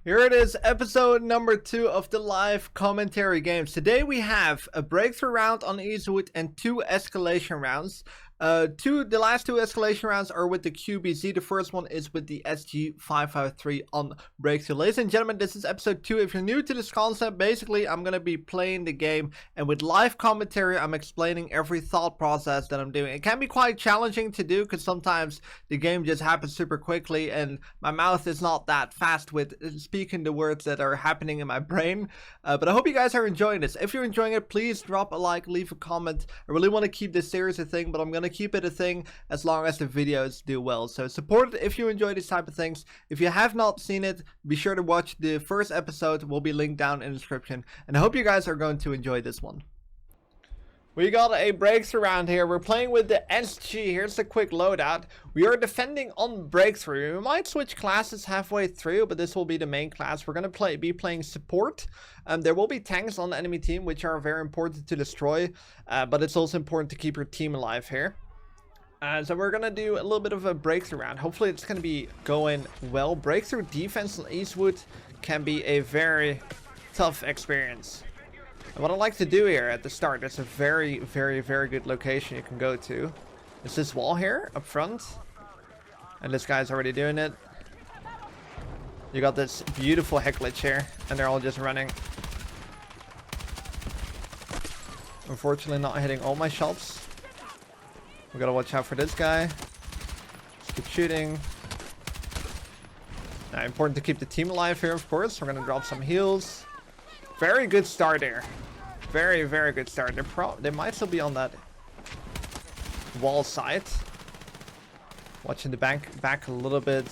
Here it is, episode number 2 of the live commentary games. Today we have a breakthrough round on EASTWOOD and 2 escalation rounds. The last 2 escalation rounds are with the QBZ. The first one is with the SG553 on breakthrough. Ladies and gentlemen, this is episode 2. If you're new to this concept, basically I'm going to be playing the game, and with live commentary I'm explaining every thought process that I'm doing. It can be quite challenging to do because sometimes the game just happens super quickly and my mouth is not that fast with speaking the words that are happening in my brain. But I hope you guys are enjoying this. If you're enjoying it, please drop a like, leave a comment. I really want to keep this series a thing, but I'm going to keep it a thing as long as the videos do well. So support it if you enjoy these type of things. If you have not seen it, be sure to watch the first episode. Will be linked down in the description. And I hope you guys are going to enjoy this one. We got a breakthrough round here. We're playing with the SG. Here's the quick loadout. We are defending on breakthrough. We might switch classes halfway through, but this will be the main class. We're going to be playing support. There will be tanks on the enemy team, which are very important to destroy. But it's also important to keep your team alive here. So we're going to do a little bit of a breakthrough round. Hopefully it's going to be going well. Breakthrough defense on EASTWOOD can be a very tough experience. And what I like to do here at the start, it's a very good location you can go to. It's this wall here up front. And this guy's already doing it. You got this beautiful heck glitch here, and they're all just running. Unfortunately not hitting all my shots. We gotta watch out for this guy. Just keep shooting. Now, important to keep the team alive here, of course. We're gonna drop some heals. Very good start here. Very good start. They might still be on that wall side. Watching the back a little bit.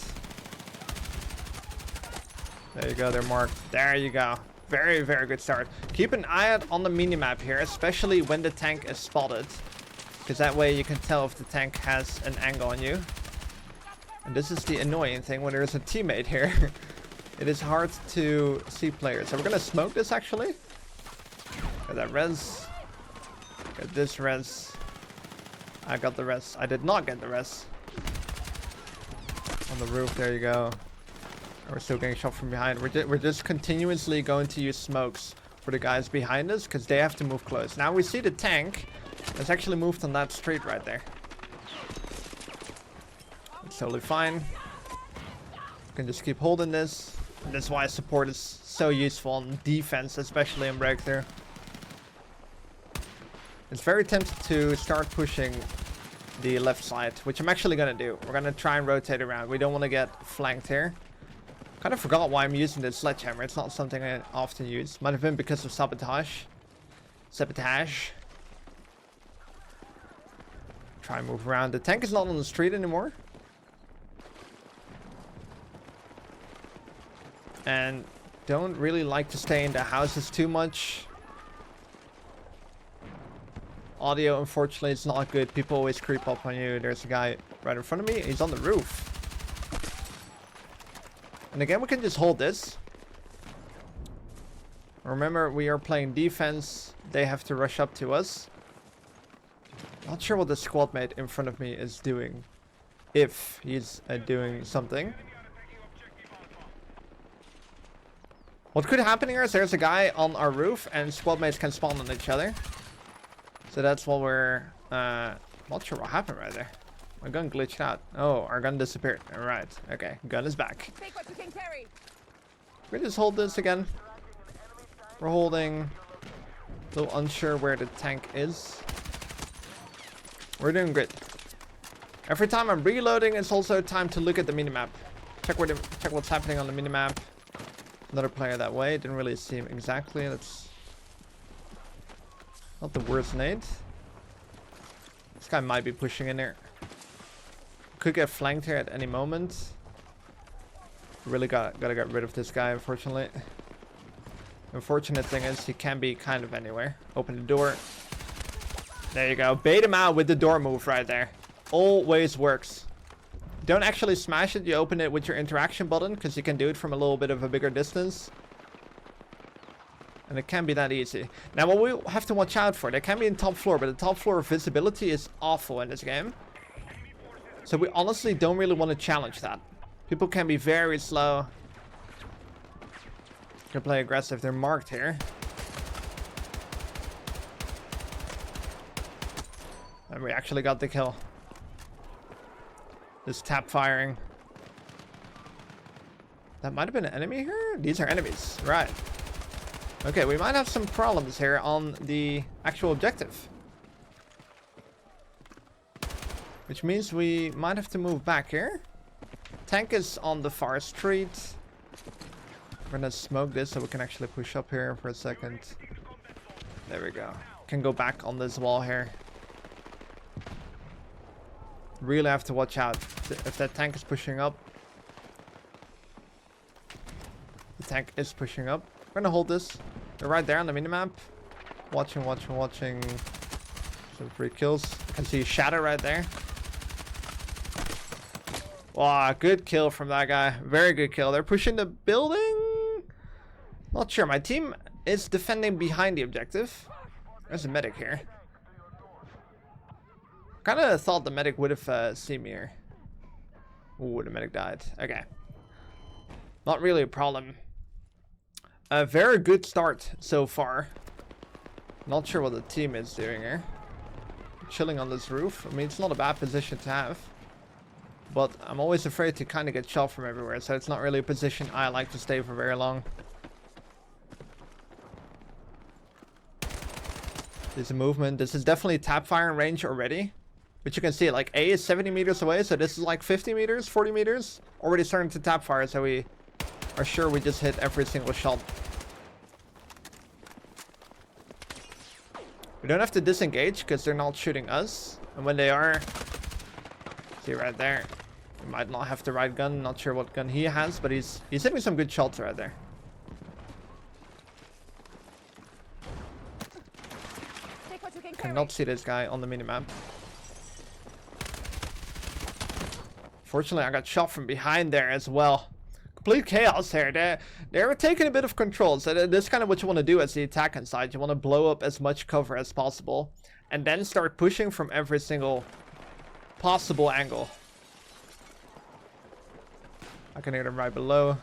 There you go, they're marked. There you go. Very good start. Keep an eye out on the minimap here, especially when the tank is spotted. Because that way you can tell if the tank has an angle on you. And this is the annoying thing when there's a teammate here. It is hard to see players. So we're gonna smoke this actually. Got that res. Got this res. I got the res. I did not get the res. On the roof, there you go. We're still getting shot from behind. We're just continuously going to use smokes for the guys behind us because they have to move close. Now we see the tank. It's actually moved on that street right there. It's totally fine. You can just keep holding this. And that's why support is so useful on defense, especially in breakthrough. It's very tempted to start pushing the left side, which I'm actually going to do. We're going to try and rotate around. We don't want to get flanked here. Kind of forgot why I'm using the sledgehammer. It's not something I often use. Might have been because of sabotage. Try and move around. The tank is not on the street anymore. And don't really like to stay in the houses too much. Audio, unfortunately, it's not good. People always creep up on you. There's a guy right in front of me. He's on the roof. And again, we can just hold this. Remember, we are playing defense. They have to rush up to us. Not sure what the squad mate in front of me is doing. If he's doing something. What could happen here is there's a guy on our roof and squad mates can spawn on each other. So that's what we're... not sure what happened right there. My gun glitched out. Oh, our gun disappeared. Alright. Okay, gun is back. Take what you can carry. We just hold this again. We're holding. A little unsure where the tank is. We're doing great. Every time I'm reloading, it's also time to look at the minimap. Check what's happening on the minimap. Another player that way. Didn't really see him exactly. That's not the worst nade. This guy might be pushing in there. Could get flanked here at any moment. Really gotta get rid of this guy, unfortunately. Unfortunate thing is he can be kind of anywhere. Open the door. There you go. Bait him out with the door move right there. Always works. Don't actually smash it. You open it with your interaction button because you can do it from a little bit of a bigger distance. And it can be that easy. Now what we have to watch out for, they can be in top floor, but the top floor visibility is awful in this game. So we honestly don't really want to challenge that. People can be very slow. can play aggressive. They're marked here. And we actually got the kill. This tap firing. That might have been an enemy here? These are enemies. Right. Okay, we might have some problems here on the actual objective. Which means we might have to move back here. Tank is on the far street. We're gonna smoke this so we can actually push up here for a second. There we go. Can go back on this wall here. Really have to watch out if that tank is pushing up. The tank is pushing up. We're gonna hold this. They're right there on the minimap. Watching. Some free kills. You can see Shadow right there. Wow, good kill from that guy. Very good kill. They're pushing the building. Not sure. My team is defending behind the objective. There's a medic here. Kind of thought the medic would have seen me here. Ooh, the medic died. Okay. Not really a problem. A very good start so far. Not sure what the team is doing here. Chilling on this roof. I mean, it's not a bad position to have. But I'm always afraid to kind of get shot from everywhere. So it's not really a position I like to stay for very long. There's a movement. This is definitely tap firing range already. But you can see, like, A is 70 meters away. So this is like 50 meters, 40 meters. Already starting to tap fire. So we are sure we just hit every single shot. We don't have to disengage because they're not shooting us. And when they are, see right there, we might not have the right gun. Not sure what gun he has, but he's hitting some good shots right there. Cannot see this guy on the minimap. Fortunately, I got shot from behind there as well. Complete chaos here. They're taking a bit of control. So this is kind of what you want to do as the attack side. You want to blow up as much cover as possible. And then start pushing from every single possible angle. I can hear them right below.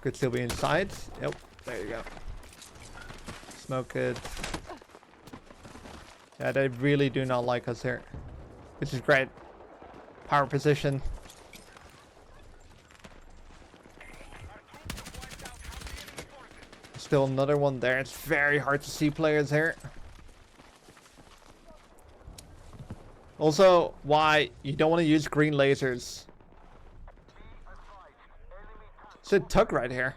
Could still be inside. Yep, there you go. Smoke it. Yeah, they really do not like us here. Which is great. Power position. Still another one there. It's very hard to see players here. Also, why you don't want to use green lasers. It's a tug right here.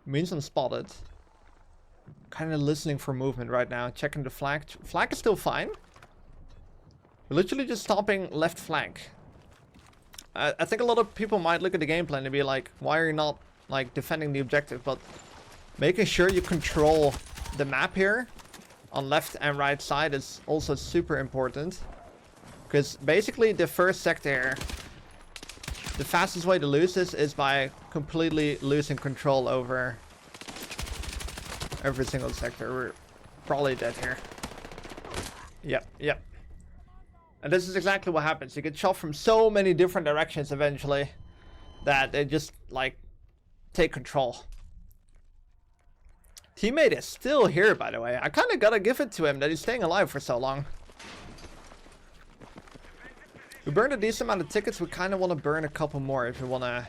Means I'm spotted. Kind of listening for movement right now. Checking the flag. Flag is still fine. We're literally just stopping left flank. I think a lot of people might look at the game plan and be like, why are you not like defending the objective? But making sure you control the map here on left and right side is also super important. Because basically the first sector here, the fastest way to lose this is by completely losing control over every single sector. We're probably dead here. Yep. And this is exactly what happens. You get shot from so many different directions eventually that they just like take control. Teammate is still here, by the way. I kind of gotta give it to him that he's staying alive for so long. We burned a decent amount of tickets. We kind of want to burn a couple more if we want to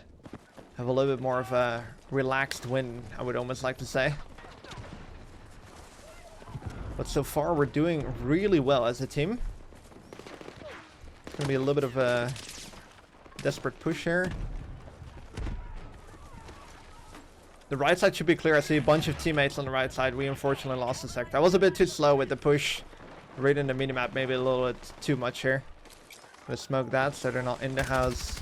have a little bit more of a relaxed win, I would almost like to say. But so far, we're doing really well as a team. It's going to be a little bit of a desperate push here. The right side should be clear. I see a bunch of teammates on the right side. We unfortunately lost the sector. I was a bit too slow with the push. Reading the minimap maybe a little bit too much here. Gonna smoke that so they're not in the house.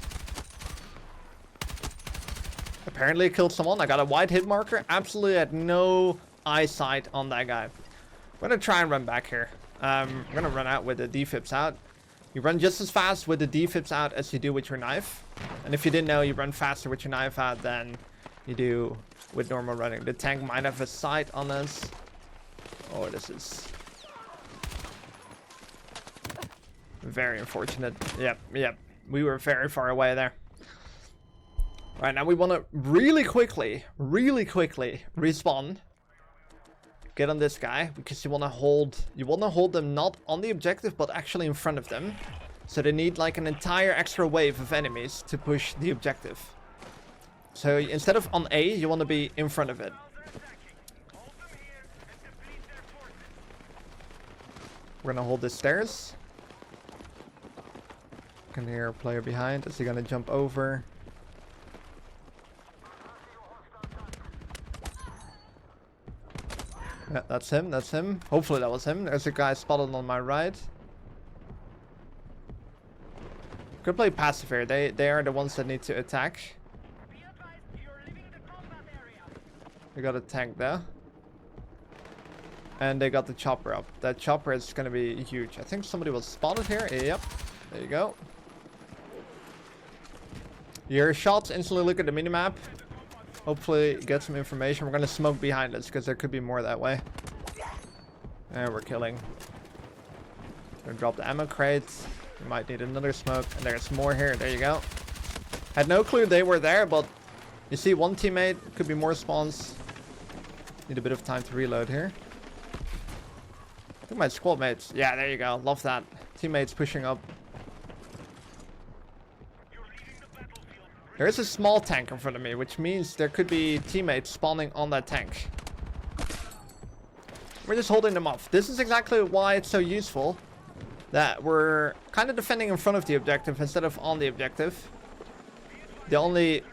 Apparently killed someone. I got a white hit marker. Absolutely had no eyesight on that guy. I'm gonna try and run back here. I'm gonna run out with the defibs out. You run just as fast with the defibs out as you do with your knife. And if you didn't know, you run faster with your knife out than you do with normal running. The tank might have a sight on us. Oh, this is... Very unfortunate. Yep. We were very far away there. Right, now we want to really quickly respawn. Get on this guy, because you want to hold them not on the objective, but actually in front of them. So they need like an entire extra wave of enemies to push the objective. So instead of on A, you want to be in front of it. We're gonna hold the stairs. Can hear a player behind. Is he gonna jump over? Yeah, that's him. That's him. Hopefully that was him. There's a guy spotted on my right. Could play passive here. They are the ones that need to attack. We got a tank there. And they got the chopper up. That chopper is going to be huge. I think somebody was spotted here. Yep. There you go. You hear shots. Instantly look at the minimap. Hopefully get some information. We're going to smoke behind us because there could be more that way. And we're killing. Gonna drop the ammo crates. We might need another smoke. And there's more here. There you go. Had no clue they were there, but you see one teammate. Could be more spawns. Need a bit of time to reload here. I think my squad mates. Yeah, there you go. Love that. Teammates pushing up. There is a small tank in front of me, which means there could be teammates spawning on that tank. We're just holding them off. This is exactly why it's so useful that we're kind of defending in front of the objective instead of on the objective. The only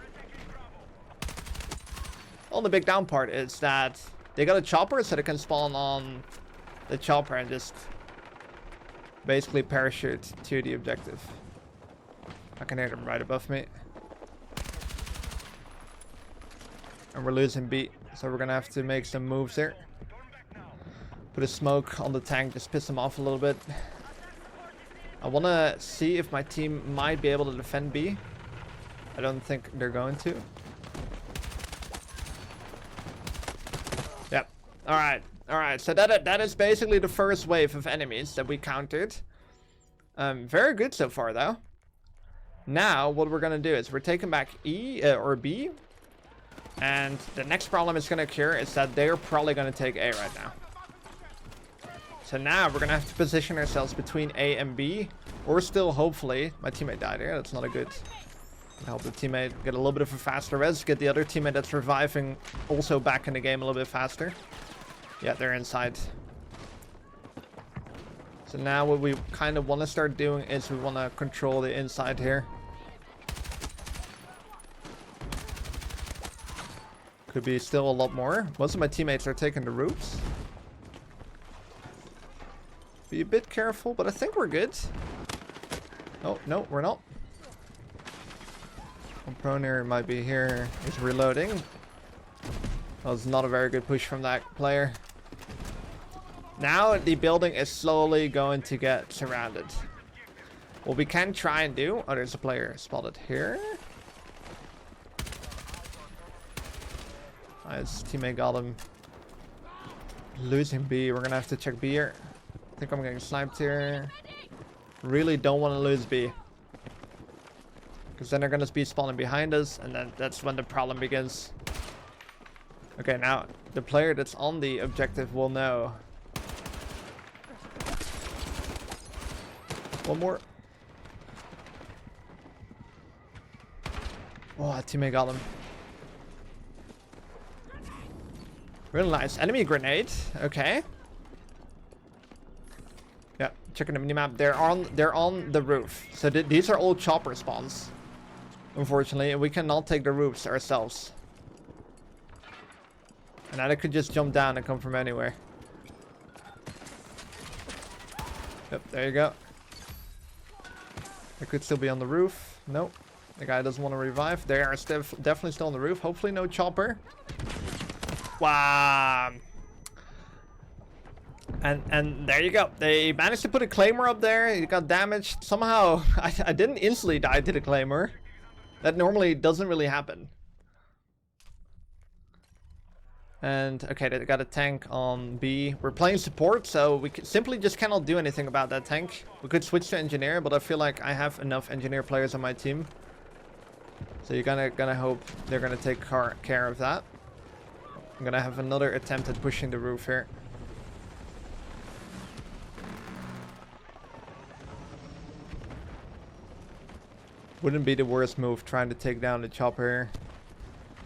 big down part is that they got a chopper, so they can spawn on the chopper and just basically parachute to the objective. I can hear them right above me. And we're losing B, so we're gonna have to make some moves here. Put a smoke on the tank, just piss them off a little bit. I wanna see if my team might be able to defend B. I don't think they're going to. Yep. Alright, so that is basically the first wave of enemies that we countered. Very good so far though. Now what we're gonna do is we're taking back E or B. And the next problem it's gonna occur is that they're probably gonna take A right now. So now we're gonna have to position ourselves between A and B. Or still, hopefully, my teammate died here. That's not a good. Help the teammate get a little bit of a faster res. Get the other teammate that's reviving also back in the game a little bit faster. Yeah, they're inside. So now what we kind of want to start doing is we want to control the inside here. Could be still a lot more. Most of my teammates are taking the roofs. Be a bit careful, but I think we're good. Oh, no, we're not. Proner might be here. He's reloading. That was not a very good push from that player. Now the building is slowly going to get surrounded. What we can try and do... Oh, there's a player spotted here. Nice. Teammate got him. Losing B. We're gonna have to check B here. I think I'm getting sniped here. Really don't want to lose B. Because then they're gonna be spawning behind us, and then that's when the problem begins. Okay, now the player that's on the objective will know. One more. Oh, a teammate got him. Really nice. Enemy grenade. Okay. Yeah, checking the minimap. They're on the roof. So these are all chopper spawns. Unfortunately, and we cannot take the roofs ourselves. And now they could just jump down and come from anywhere. Yep, there you go. They could still be on the roof. Nope. The guy doesn't want to revive. They are definitely still on the roof. Hopefully no chopper. Wow. And there you go. They managed to put a claymore up there. It got damaged. Somehow, I didn't instantly die to the claymore. That normally doesn't really happen. And okay, they got a tank on B. We're playing support, so we simply just cannot do anything about that tank. We could switch to engineer, but I feel like I have enough engineer players on my team. So you're gonna hope they're gonna take care of that. I'm gonna have another attempt at pushing the roof here. Wouldn't be the worst move trying to take down the chopper here.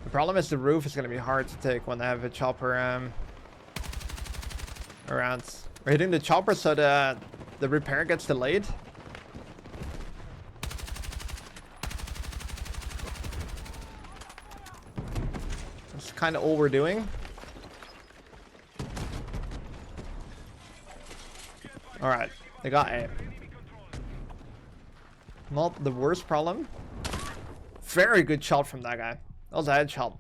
The problem is the roof is going to be hard to take when I have a chopper around. We're hitting the chopper so the repair gets delayed. That's kind of all we're doing. Alright, they got A. Not the worst problem. Very good shot from that guy. That was a headshot.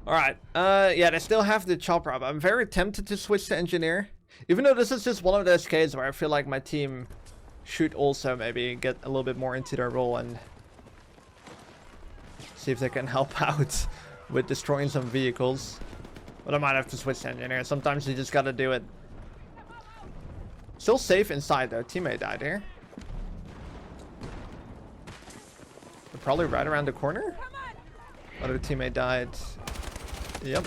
Alright. Yeah, they still have the chopper up. I'm very tempted to switch to engineer. Even though this is just one of those cases where I feel like my team should also maybe get a little bit more into their role and see if they can help out with destroying some vehicles. But I might have to switch to engineer. Sometimes you just gotta do it. Still safe inside though. Teammate died here. They're probably right around the corner. Other teammate died. Yep.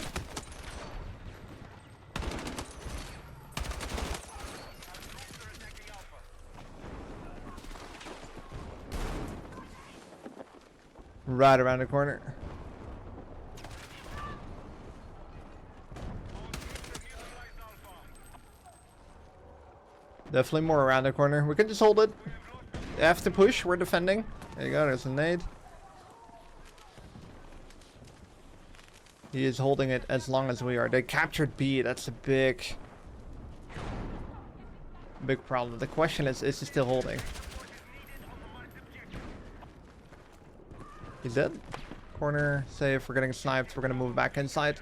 Right around the corner. Definitely more around the corner. We can just hold it. They have to push. We're defending. There you go. There's a nade. He is holding it as long as we are. They captured B. That's a big problem. The question is he still holding? He's dead. Corner safe. We're getting sniped. We're going to move back inside.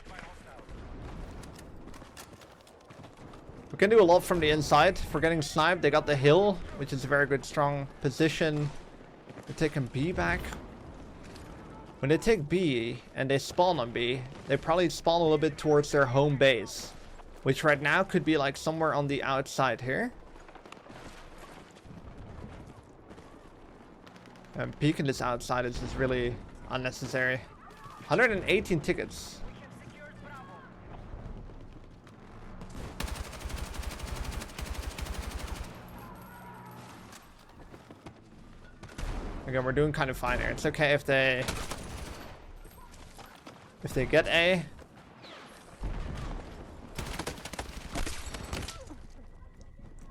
We can do a lot from the inside. If we're getting sniped, they got the hill, which is a very good, strong position. They're taking B back. When they take B and they spawn on B, they probably spawn a little bit towards their home base, which right now could be like somewhere on the outside here. And peeking this outside is just really unnecessary. 118 tickets. Again, we're doing kind of fine here. It's okay if they get A.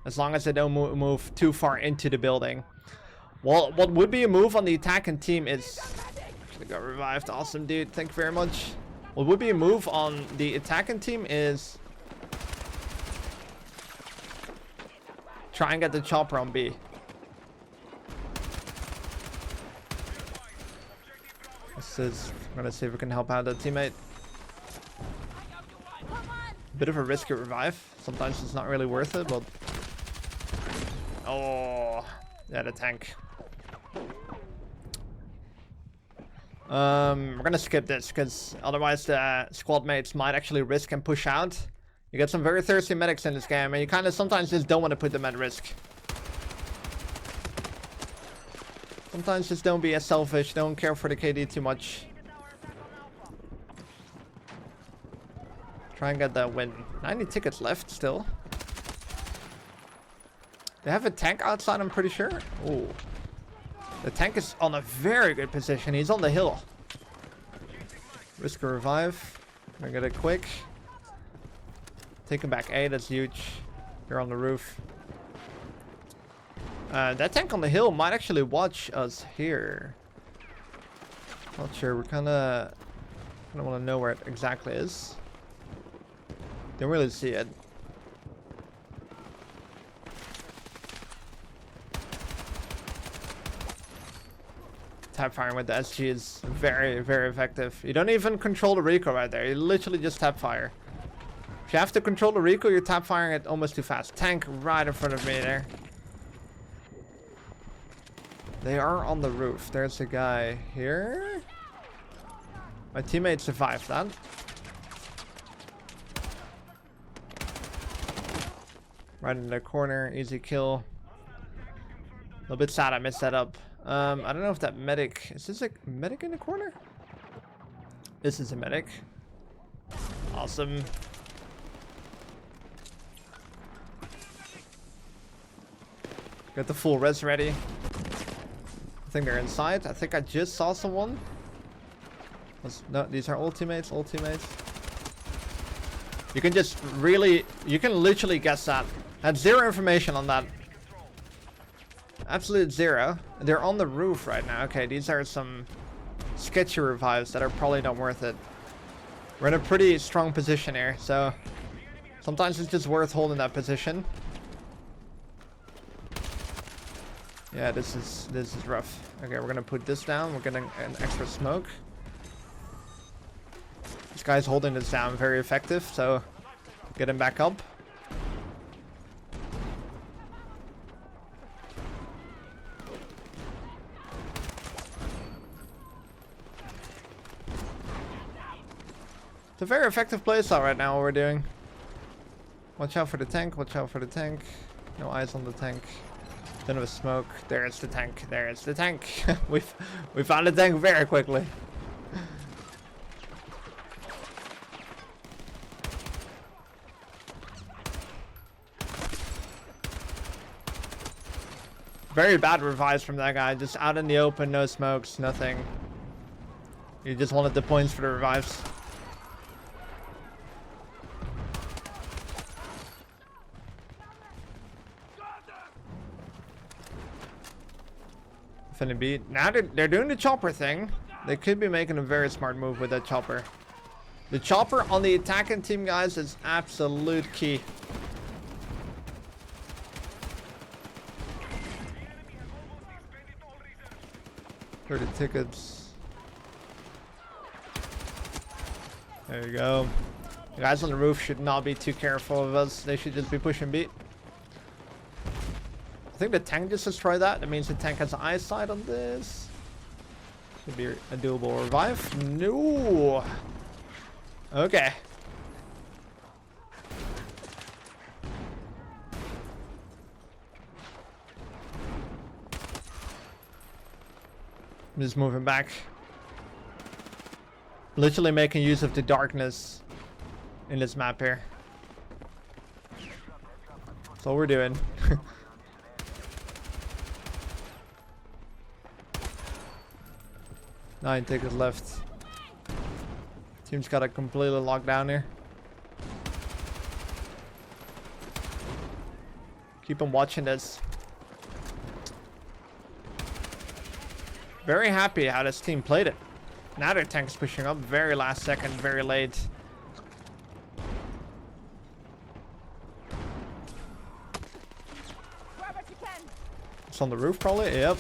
As long as they don't move too far into the building. Well, what would be a move on the attacking team is... Actually got revived. Awesome, dude. Thank you very much. What would be a move on the attacking team is... try and get the chopper on B. I'm gonna see if we can help out the teammate. Bit of a risky revive. Sometimes it's not really worth it, but... Oh, yeah, the tank. We're gonna skip this, because otherwise the squad mates might actually risk and push out. You get some very thirsty medics in this game, and you kind of sometimes just don't want to put them at risk. Sometimes just don't be as selfish, don't care for the KD too much. Try and get that win. 90 tickets left still. They have a tank outside, I'm pretty sure. Ooh. The tank is on a very good position. He's on the hill. Risk a revive. Gonna get it quick. Taking back A, that's huge. They're on the roof. That tank on the hill might actually watch us here. Not sure. We kind of want to know where it exactly is. Don't really see it. Tap firing with the SG is very, very effective. You don't even control the recoil right there. You literally just tap fire. If you have to control the recoil, you're tap firing it almost too fast. Tank right in front of me there. They are on the roof. There's a guy here. My teammate survived that. Right in the corner, easy kill. A little bit sad I messed that up. I don't know if that medic... Is this a medic in the corner? This is a medic. Awesome. Got the full res ready. I think they're inside. I think I just saw someone. No, these are ultimates. You can just really... You can literally guess that. I had zero information on that. Absolute zero. They're on the roof right now. Okay, these are some sketchy revives that are probably not worth it. We're in a pretty strong position here, so sometimes it's just worth holding that position. Yeah, this is rough. Okay, we're gonna put this down. We're getting an extra smoke. This guy's holding this down, very effective, so get him back up. It's a very effective playstyle right now, what we're doing. Watch out for the tank, watch out for the tank. No eyes on the tank. Then with smoke. There's the tank, there's the tank. we found the tank very quickly. Very bad revives from that guy. Just out in the open, no smokes, nothing. He just wanted the points for the revives. Finna beat. Now they're doing the chopper thing. They could be making a very smart move with that chopper. The chopper on the attacking team, guys, is absolute key. 30 tickets. There you go. The guys on the roof should not be too careful of us. They should just be pushing beat. I think the tank just destroyed that. That means the tank has eyesight on this. Should be a doable revive. No. Okay. I'm just moving back. Literally making use of the darkness in this map here. That's all we're doing. 9 tickets left. Team's got it completely locked down here. Keep on watching this. Very happy how this team played it. Now their tank's pushing up very last second, very late. It's on the roof probably, yep.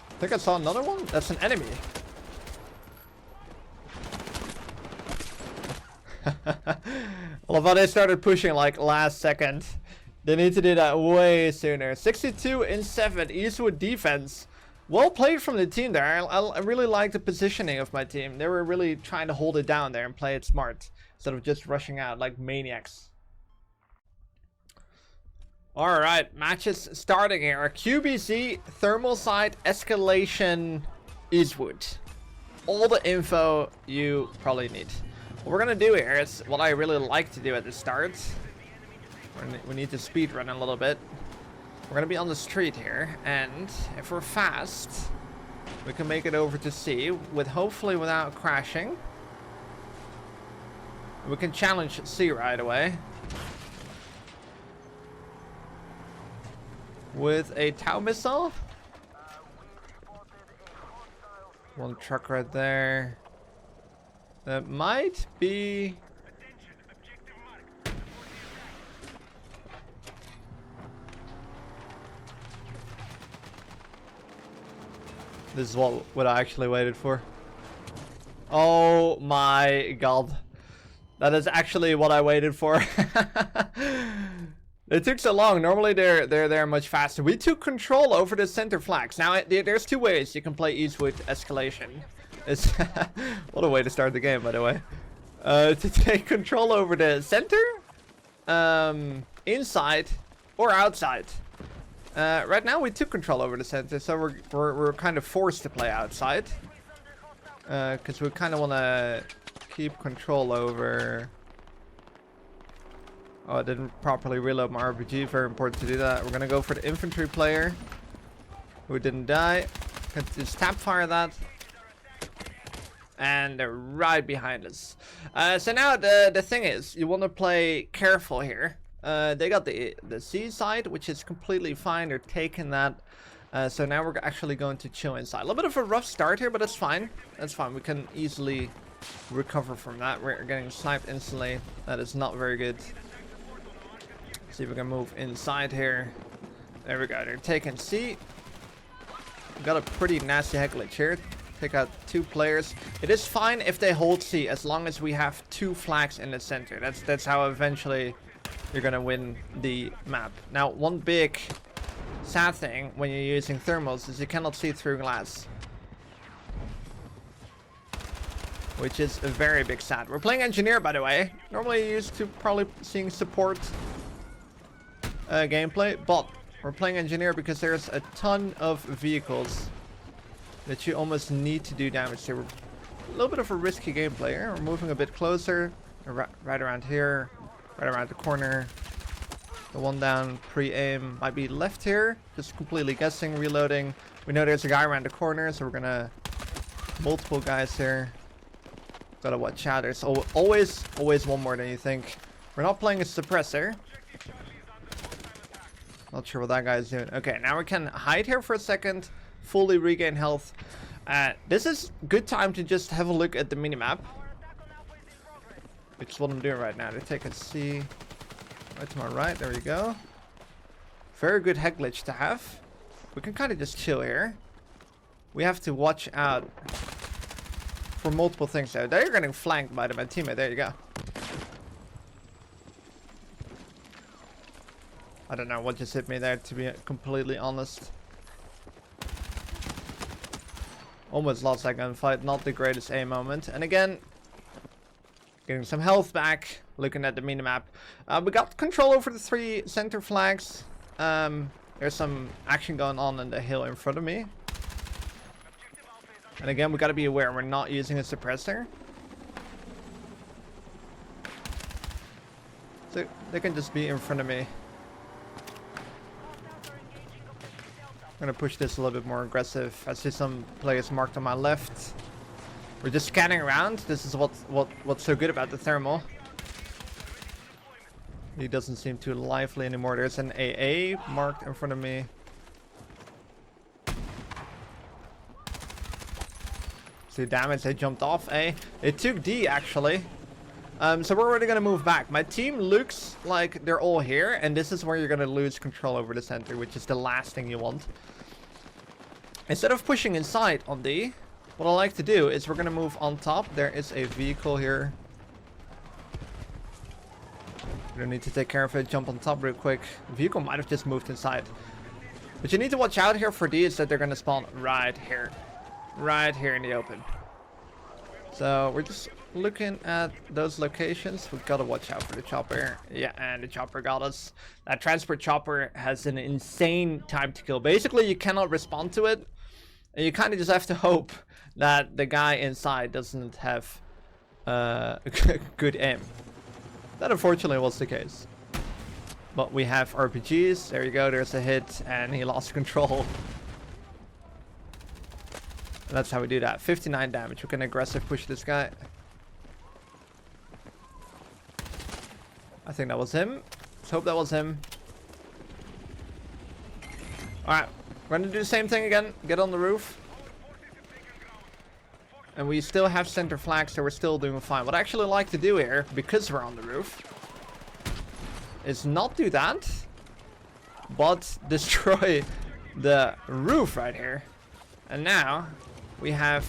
I think I saw another one. That's an enemy. Well, if they started pushing like last second. They need to do that way sooner. 62-7 Eastwood defense. Well played from the team there. I really like the positioning of my team. They were really trying to hold it down there and play it smart instead of just rushing out like maniacs. All right, matches starting here. QBC, thermal site, escalation, Eastwood. All the info you probably need. What we're gonna do here is what I really like to do at the start. We need to speed run a little bit. We're gonna be on the street here, and if we're fast, we can make it over to C with hopefully without crashing. We can challenge C right away with a Tau missile. One truck right there. That might be. This is what I actually waited for. Oh my god. That is actually what I waited for. It took so long. Normally they're much faster. We took control over the center flags. Now there's two ways you can play Eastwood Escalation. It's what a way to start the game, by the way. To take control over the center inside or outside. Right now we took control over the center, so we're kind of forced to play outside. Because we kind of want to keep control over... Oh, I didn't properly reload my RPG. Very important to do that. We're going to go for the infantry player who didn't die. Can just tap fire that. And they're right behind us. So now the thing is, you want to play careful here. They got the C side, which is completely fine. They're taking that. So now we're actually going to chill inside. A little bit of a rough start here, but that's fine. That's fine. We can easily recover from that. We're getting sniped instantly. That is not very good. See if we can move inside here. There we go. They're taking C. Got a pretty nasty heck glitch here. Take out 2 players. It is fine if they hold C as long as we have 2 flags in the center. That's how eventually you're gonna win the map. Now, one big sad thing when you're using thermals is you cannot see through glass, which is a very big sad. We're playing engineer, by the way. Normally you're used to probably seeing support gameplay, but we're playing engineer because there's a ton of vehicles that you almost need to do damage to. We're a little bit of a risky gameplay here. We're moving a bit closer, right around here, right around the corner. The one down pre-aim might be left here. Just completely guessing, reloading. We know there's a guy around the corner, so we're gonna multiple guys here. Gotta watch out. There's always one more than you think. We're not playing a suppressor. Not sure what that guy's doing. Okay, now we can hide here for a second, fully regain health. This is good time to just have a look at the minimap, which is what I'm doing right now. They're taking C right to my right. There we go. Very good heck glitch to have. We can kind of just chill here. We have to watch out for multiple things there. They're getting flanked by my teammate. There you go. I don't know what just hit me there, to be completely honest. Almost lost that gunfight. Not the greatest aim moment. And again, getting some health back. Looking at the minimap. We got control over the 3 center flags. There's some action going on in the hill in front of me. And again, we got to be aware we're not using a suppressor. So they can just be in front of me. I'm gonna push this a little bit more aggressive. I see some players marked on my left. We're just scanning around. This is what's so good about the thermal. He doesn't seem too lively anymore. There's an AA marked in front of me. See damage, they jumped off A. They took D actually. So we're already gonna move back. My team looks like they're all here, and this is where you're gonna lose control over the center, which is the last thing you want. Instead of pushing inside on D, what I like to do is we're gonna move on top. There is a vehicle here. We don't need to take care of it. Jump on top real quick. The vehicle might have just moved inside. What you need to watch out here for D is that they're gonna spawn right here. Right here in the open. So we're just looking at those locations. We've got to watch out for the chopper. Yeah, and the chopper got us. That transport chopper has an insane time to kill. Basically, you cannot respond to it. And you kind of just have to hope that the guy inside doesn't have good aim. That unfortunately was the case. But we have RPGs. There you go. There's a hit. And he lost control. That's how we do that. 59 damage. We can aggressive push this guy. I think that was him. Let's hope that was him. Alright. We're gonna do the same thing again. Get on the roof. And we still have center flags, so we're still doing fine. What I actually like to do here, because we're on the roof, is not do that, but destroy the roof right here. And now we have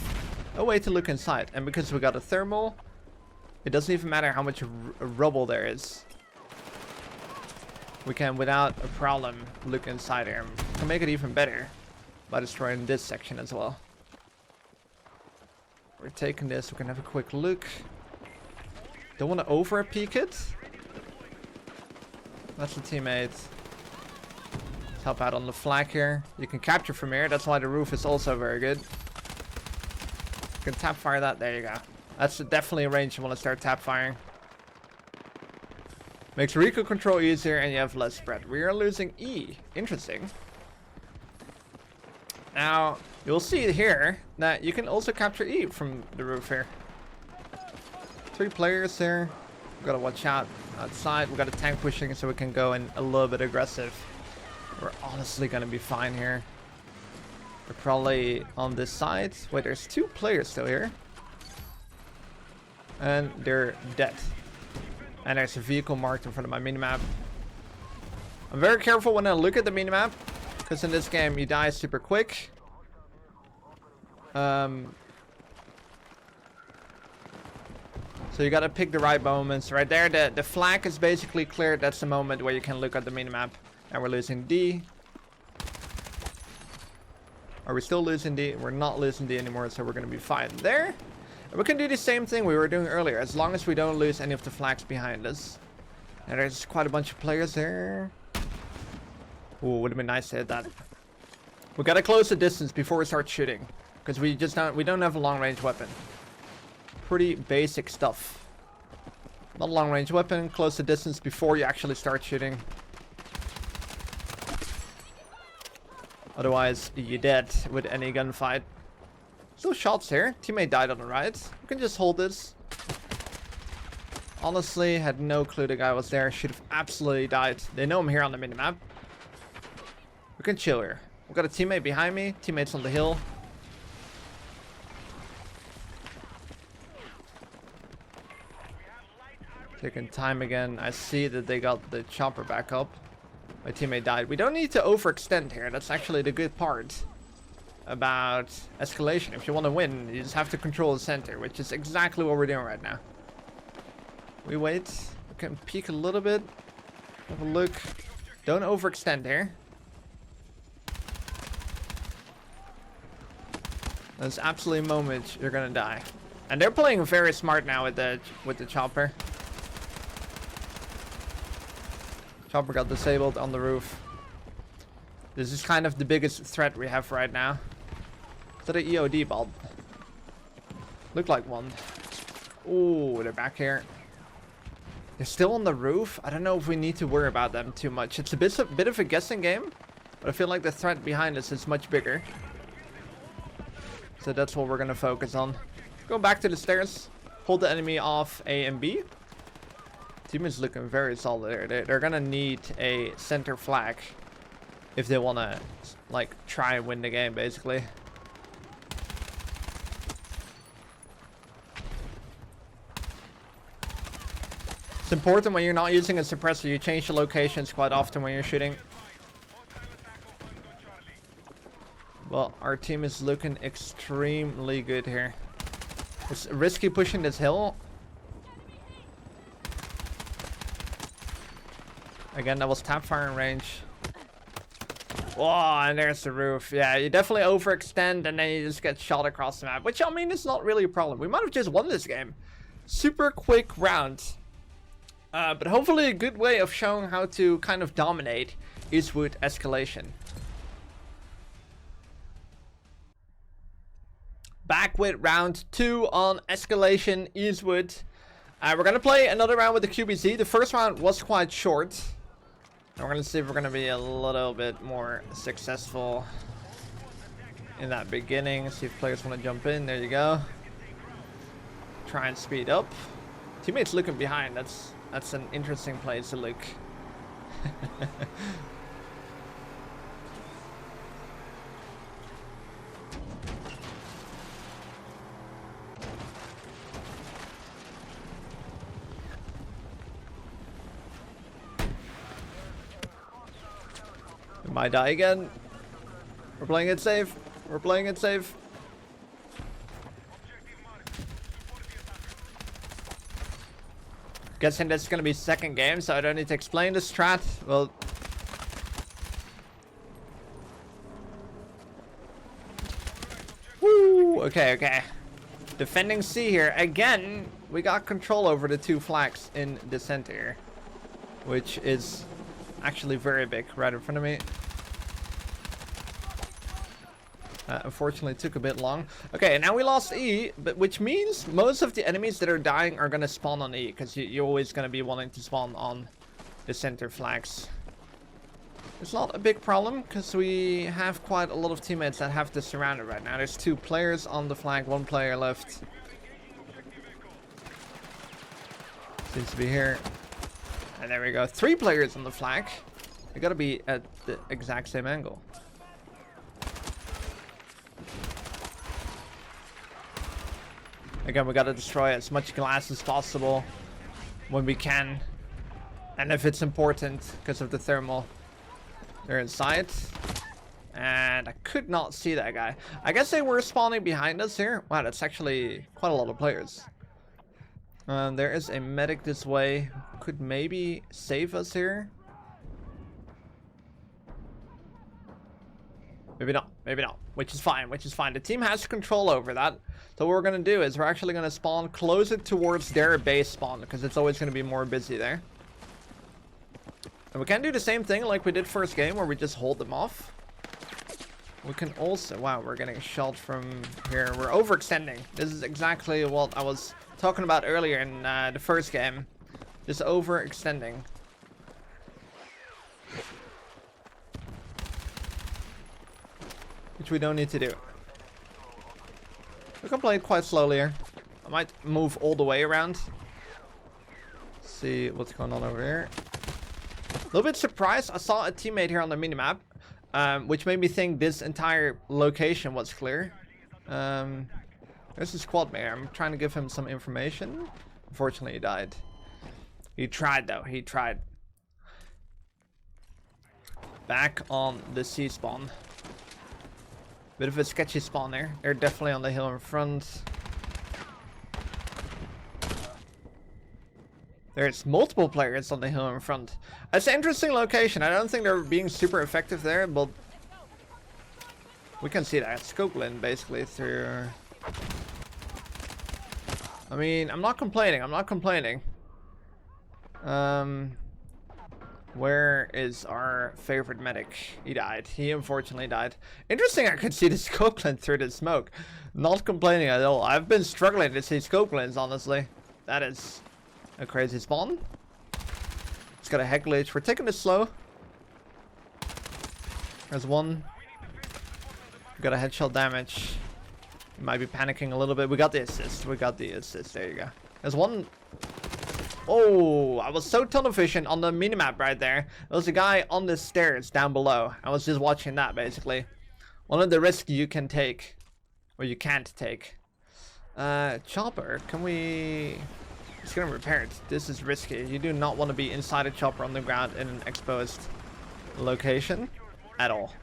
a way to look inside. And because we got a thermal, it doesn't even matter how much rubble there is. We can, without a problem, look inside here. We can make it even better by destroying this section as well. We're taking this. We can have a quick look. Don't want to over peek it. That's the teammate. Let's help out on the flag here. You can capture from here. That's why the roof is also very good. You can tap fire that. There you go. That's definitely a range you want to start tap firing. Makes recoil control easier and you have less spread. We are losing E. Interesting. Now, you'll see here that you can also capture E from the roof here. 3 players there. We've got to watch out outside. We've got a tank pushing so we can go in a little bit aggressive. We're honestly going to be fine here. We're probably on this side. Wait, there's 2 players still here. And they're dead. And there's a vehicle marked in front of my minimap. I'm very careful when I look at the minimap. Because in this game you die super quick. So you gotta pick the right moments. Right there, the flag is basically cleared. That's the moment where you can look at the minimap. And we're losing D. Are we still losing D? We're not losing D anymore, so we're gonna be fine there. And we can do the same thing we were doing earlier, as long as we don't lose any of the flags behind us. And there's quite a bunch of players there. Ooh, would have been nice to hit that. We gotta close the distance before we start shooting, because we don't have a long range weapon. Pretty basic stuff. Not a long range weapon. Close the distance before you actually start shooting. Otherwise, you're dead with any gunfight. Still shots here. Teammate died on the right. We can just hold this. Honestly, had no clue the guy was there. Should have absolutely died. They know I'm here on the minimap. We can chill here. We've got a teammate behind me. Teammates on the hill. Taking time again. I see that they got the chopper back up. My teammate died. We don't need to overextend here. That's actually the good part about Escalation. If you want to win, you just have to control the center, which is exactly what we're doing right now. We wait. We can peek a little bit. Have a look. Don't overextend here. There's absolutely a moment you're gonna die. And they're playing very smart now with the chopper. Chopper got disabled on the roof. This is kind of the biggest threat we have right now. Is that an EOD bulb? Looked like one. Ooh, they're back here. They're still on the roof. I don't know if we need to worry about them too much. It's a bit of a guessing game, but I feel like the threat behind us is much bigger. So that's what we're gonna focus on. Go back to the stairs. Hold the enemy off A and B. Team is looking very solid there. They're gonna need a center flag if they wanna like try and win the game, basically. It's important when you're not using a suppressor, you change the locations quite often when you're shooting. Well, our team is looking extremely good here. It's risky pushing this hill. Again, that was tap firing range. Oh, and there's the roof. Yeah, you definitely overextend and then you just get shot across the map. Which, I mean, is not really a problem. We might have just won this game. Super quick round. But hopefully a good way of showing how to kind of dominate EASTWOOD Escalation. Back with round 2 on Escalation EASTWOOD. We're going to play another round with the QBZ. The first round was quite short. And we're going to see if we're going to be a little bit more successful in that beginning. See if players want to jump in. There you go. Try and speed up. Teammates looking behind. That's an interesting place to look. We might die again. We're playing it safe. We're playing it safe. Guessing this is gonna be second game, so I don't need to explain the strat. Well, woo! Okay. Defending C here again. We got control over the 2 flags in the center, which is Actually very big, right in front of me. Unfortunately, it took a bit long. Okay, now we lost E, but which means most of the enemies that are dying are gonna spawn on E, because you're always gonna be wanting to spawn on the center flags. It's not a big problem, because we have quite a lot of teammates that have this surrounded right now. There's 2 players on the flag, 1 player left. Seems to be here. And there we go, 3 players on the flag. They gotta be at the exact same angle. Again, we gotta destroy as much glass as possible when we can. And if it's important, because of the thermal. They're inside. And I could not see that guy. I guess they were spawning behind us here. Wow, that's actually quite a lot of players. There is a medic this way. Could maybe save us here. Maybe not, which is fine, The team has control over that. So what we're gonna do is we're actually gonna spawn closer towards their base spawn, because it's always gonna be more busy there. And we can do the same thing like we did first game, where we just hold them off. We can also, wow, we're getting shot from here. We're overextending. This is exactly what I was talking about earlier in the first game. Just overextending. Which we don't need to do. We can play it quite slowly here. I might move all the way around. See what's going on over here. A little bit surprised. I saw a teammate here on the minimap, which made me think this entire location was clear. There's a squad mate. I'm trying to give him some information. Unfortunately, he died. He tried though. He tried. Back on the C spawn. Bit of a sketchy spawn there. They're definitely on the hill in front. There's multiple players on the hill in front. It's an interesting location. I don't think they're being super effective there, but we can see that scope lens basically through. I mean, I'm not complaining. Where is our favorite medic? He died. He unfortunately died. Interesting, I could see the scope lens through the smoke. Not complaining at all. I've been struggling to see scope lens, honestly. That is a crazy spawn. It's got a head glitch. We're taking this slow. There's one. We got a headshot damage. We might be panicking a little bit. We got the assist. There you go. There's one. Oh, I was so tunnel vision on the minimap right there. There was a guy on the stairs down below. I was just watching that, basically. One of the risks you can take. Or you can't take. Chopper, can we... It's gonna repair it. This is risky. You do not want to be inside a chopper on the ground in an exposed location. At all.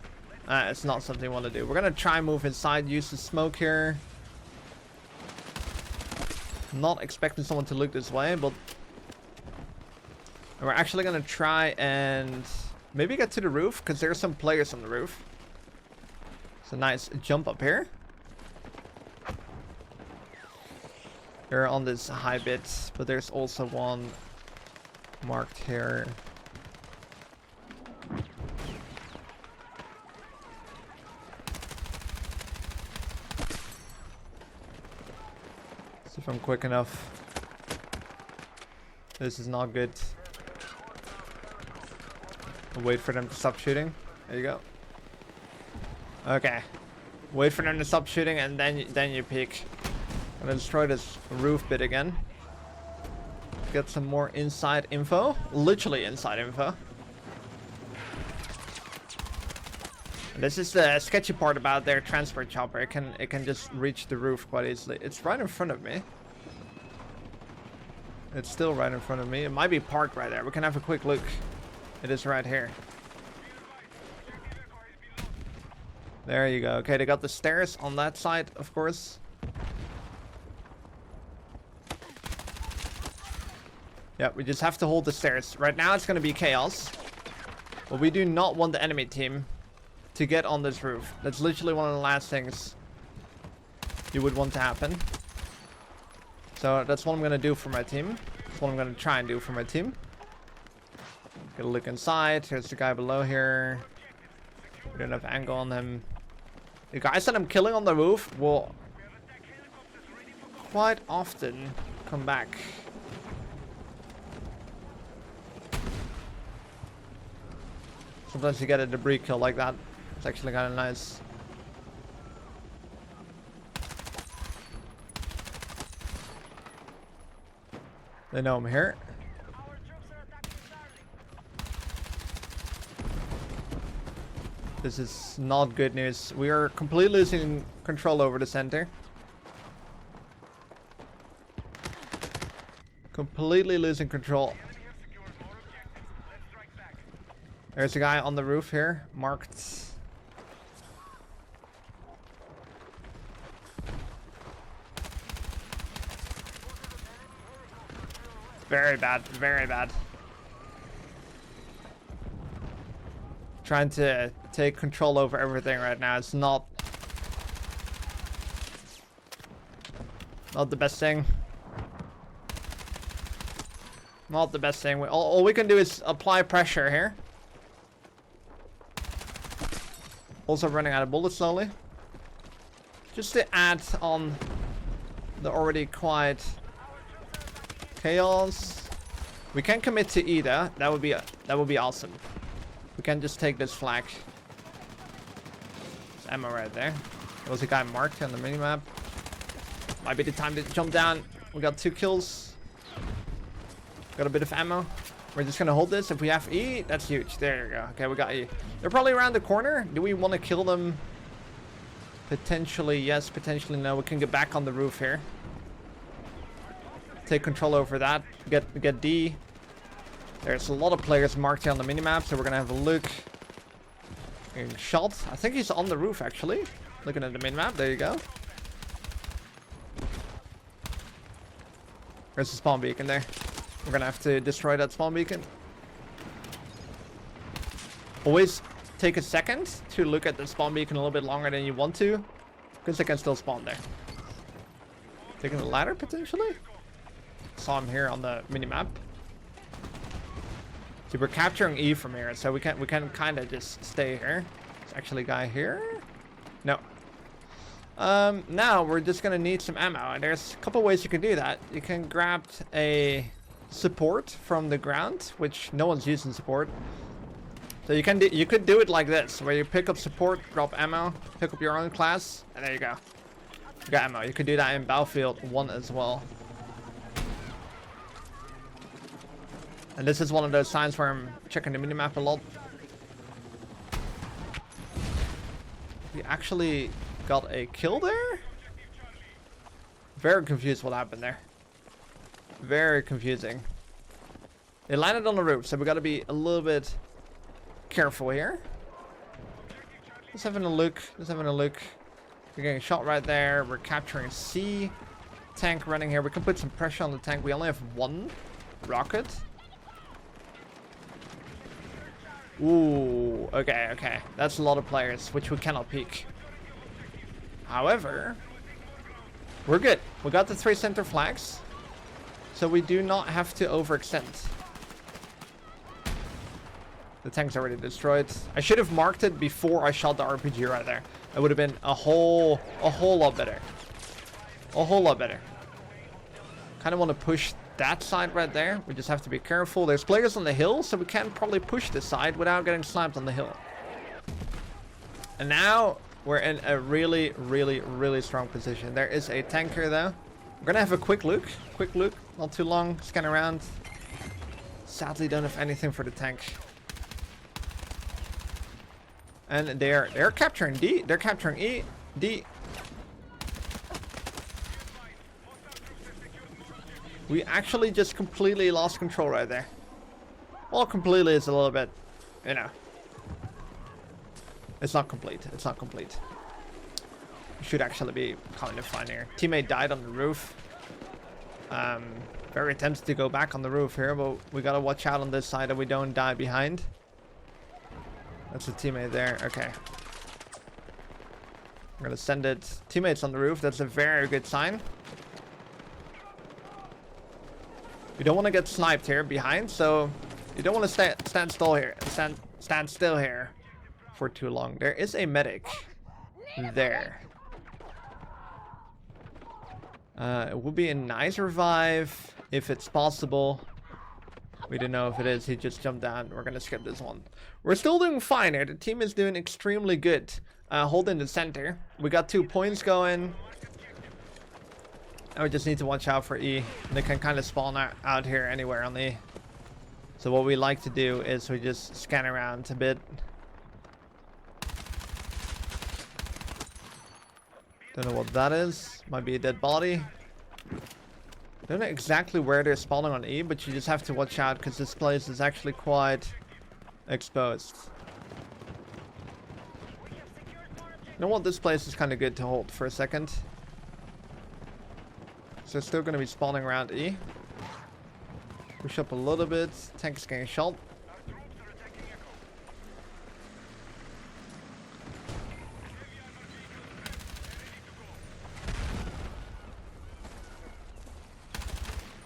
It's not something you want to do. We're gonna try and move inside, use the smoke here. Not expecting someone to look this way, but... we're actually gonna try and maybe get to the roof, because there are some players on the roof. It's a nice jump up here. They're on this high bit, but there's also one marked here. See if I'm quick enough. This is not good. I'll wait for them to stop shooting. There you go. Okay. Wait for them to stop shooting and then you peek. I'm gonna destroy this roof bit again. Get some more inside info. Literally inside info. And this is the sketchy part about their transport chopper. It can just reach the roof quite easily. It's right in front of me. It's still right in front of me. It might be parked right there. We can have a quick look. It is right here. There you go. Okay, they got the stairs on that side, of course. Yeah, we just have to hold the stairs. Right now it's going to be chaos. But we do not want the enemy team to get on this roof. That's literally one of the last things you would want to happen. So that's what I'm going to do for my team. That's what I'm going to try and do for my team. Get a look inside. Here's the guy below here. We don't have angle on him. The guys that I'm killing on the roof will quite often come back. Sometimes you get a debris kill like that. It's actually kind of nice. They know I'm here. This is not good news. We are completely losing control over the center. Completely losing control. There's a guy on the roof here, marked. Very bad, very bad. Trying to take control over everything right now. It's not the best thing. Not the best thing. All we can do is apply pressure here. Also running out of bullets slowly. Just to add on the already quite chaos. We can commit to E though. That would be awesome. We can just take this flag. There's ammo right there. There was a guy marked on the minimap. Might be the time to jump down. We got 2 kills. Got a bit of ammo. We're just gonna hold this. If we have E, that's huge. There you go. Okay, we got E. They're probably around the corner. Do we want to kill them? Potentially yes, potentially no. We can get back on the roof here. Take control over that. Get D. There's a lot of players marked here on the minimap, so we're gonna have a look. Getting shot. I think he's on the roof actually. Looking at the minimap. There you go. There's a spawn beacon there. We're gonna have to destroy that spawn beacon. Always take a second to look at the spawn beacon a little bit longer than you want to, because they can still spawn there. Taking the ladder potentially. Saw him here on the minimap. See, we're capturing E from here, so we can kind of just stay here. There's actually a guy here. No. Now we're just gonna need some ammo, and there's a couple ways you can do that. You can grab a support from the ground, which no one's using support. So you could do it like this, where you pick up support, drop ammo, pick up your own class, and there you go. You got ammo. You could do that in Battlefield 1 as well. And this is one of those times where I'm checking the minimap a lot. We actually got a kill there? Very confused what happened there. Very confusing. They landed on the roof, so we gotta be a little bit careful here. Just having a look. Just having a look. We're getting shot right there. We're capturing C. Tank running here. We can put some pressure on the tank. We only have 1 rocket. Ooh, okay, okay. That's a lot of players, which we cannot peek. However, we're good. We got the 3 center flags, so we do not have to overextend. The tank's already destroyed. I should have marked it before I shot the RPG right there. It would have been a whole lot better. A whole lot better. Kind of want to push that side right there. We just have to be careful. There's players on the hill, so we can probably push this side without getting slammed on the hill. And now we're in a really, really, really strong position. There is a tanker though. We're gonna have a quick look. Quick look. Not too long. Scan around. Sadly, don't have anything for the tank. And they're capturing D. They're capturing E. D. We actually just completely lost control right there. Well, completely is a little bit, you know. It's not complete. It's not complete. We should actually be kind of fine here. Teammate died on the roof. Very tempted to go back on the roof here, but we gotta watch out on this side that we don't die behind. That's a teammate there. Okay. I'm gonna send it. Teammates on the roof. That's a very good sign. We don't want to get sniped here behind, so You don't want to stand still here. Stand still here for too long. There is a medic there. It would be a nice revive if it's possible. We don't know if it is. He just jumped down. We're gonna skip this one. We're still doing fine here. The team is doing extremely good. Holding the center. We got 2 points going. And we just need to watch out for E. They can kind of spawn out here anywhere on E. So what we like to do is we just scan around a bit. Don't know what that is. Might be a dead body. Don't know exactly where they're spawning on E, but you just have to watch out because this place is actually quite exposed. You know what? This place is kind of good to hold for a second. So they're still going to be spawning around E. Push up a little bit. Tank's getting shot.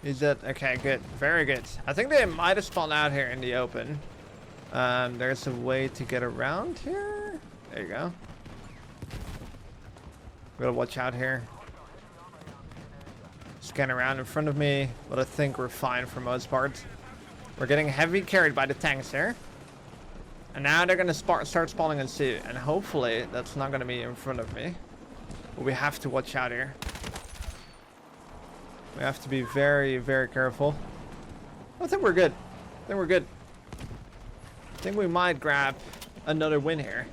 Is that okay? Good, very good. I think they might have spawned out here in the open. There's a way to get around here. There you go. We gotta watch out here. Scan around in front of me, but I think we're fine for most part. We're getting heavy carried by the tanks here, and now they're gonna start spawning in C, and hopefully that's not gonna be in front of me. But we have to watch out here. We have to be very, very careful. I think we're good. I think we're good. I think we might grab another win here.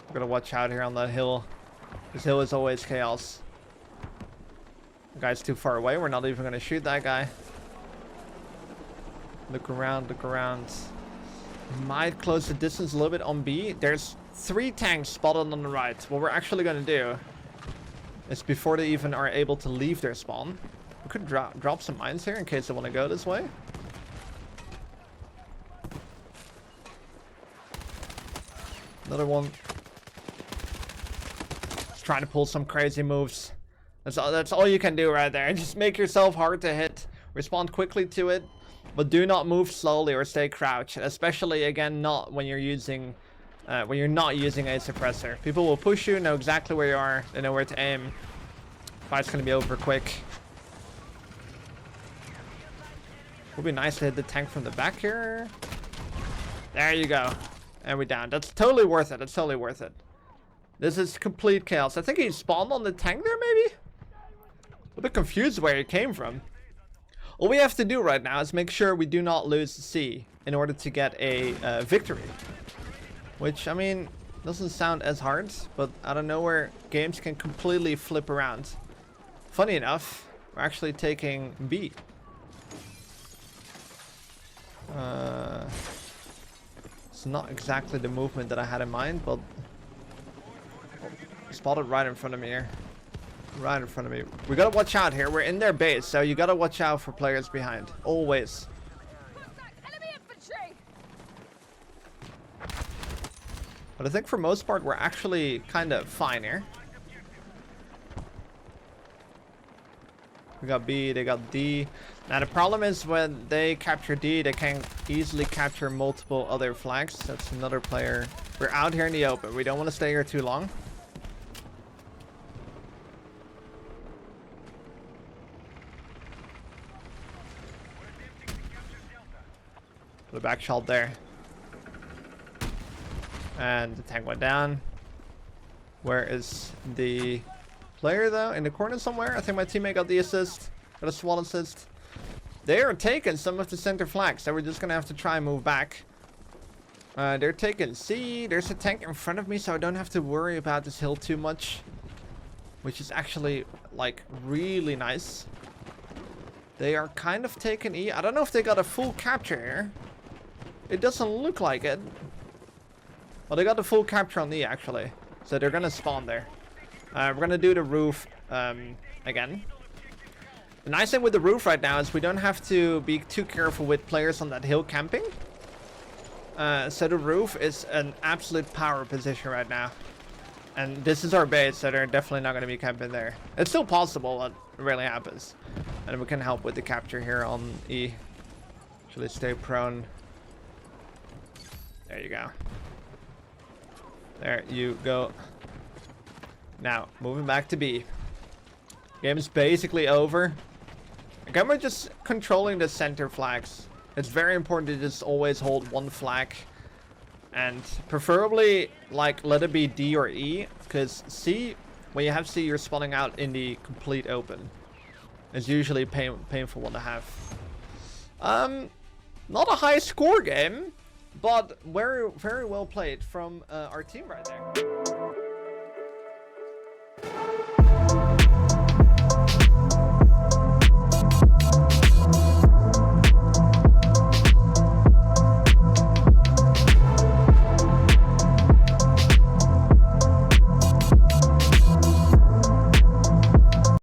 We're gonna watch out here on that hill. This hill is always chaos. The guy's too far away. We're not even gonna shoot that guy. Look around, look around. Might close the distance a little bit on B. There's 3 tanks spotted on the right. What we're actually gonna do is before they even are able to leave their spawn, we could drop some mines here in case they want to go this way. Another one. Just trying to pull some crazy moves. That's all you can do right there. Just make yourself hard to hit. Respond quickly to it. But do not move slowly or stay crouched, especially again not when you're using, when you're not using a suppressor. People will push you, know exactly where you are, they know where to aim. Fight's gonna be over quick. Would be nice to hit the tank from the back here. There you go, and we're down. That's totally worth it. That's totally worth it. This is complete chaos. I think he spawned on the tank there, maybe. A bit confused where he came from. All we have to do right now is make sure we do not lose C in order to get a victory. Which, I mean, doesn't sound as hard, but out of nowhere, games can completely flip around. Funny enough, we're actually taking B. It's not exactly the movement that I had in mind, but spotted right in front of me here. Right in front of me. We gotta watch out here. We're in their base, so you gotta watch out for players behind. Always. But I think for most part, we're actually kind of fine here. We got B, they got D. Now the problem is when they capture D, they can easily capture multiple other flags. That's another player. We're out here in the open. We don't want to stay here too long. The back shot there. And the tank went down. Where is the player though? In the corner somewhere? I think my teammate got the assist. Got a SWAT assist. They are taking some of the center flags, so we're just gonna have to try and move back. They're taking C. There's a tank in front of me, so I don't have to worry about this hill too much. Which is actually like really nice. They are kind of taking E. I don't know if they got a full capture here. It doesn't look like it. Well, they got the full capture on E actually. So they're gonna spawn there. We're gonna do the roof again. The nice thing with the roof right now is we don't have to be too careful with players on that hill camping. So the roof is an absolute power position right now. And this is our base, so they're definitely not going to be camping there. It's still possible, but it rarely happens. And we can help with the capture here on E. Actually, stay prone. There you go. There you go. Now, moving back to B. Game's basically over. Again, we're just controlling the center flags. It's very important to just always hold one flag. And preferably, like, let it be D or E. Because C, when you have C, you're spawning out in the complete open. It's usually painful one to have. Not a high score game, but very, very well played from our team right there.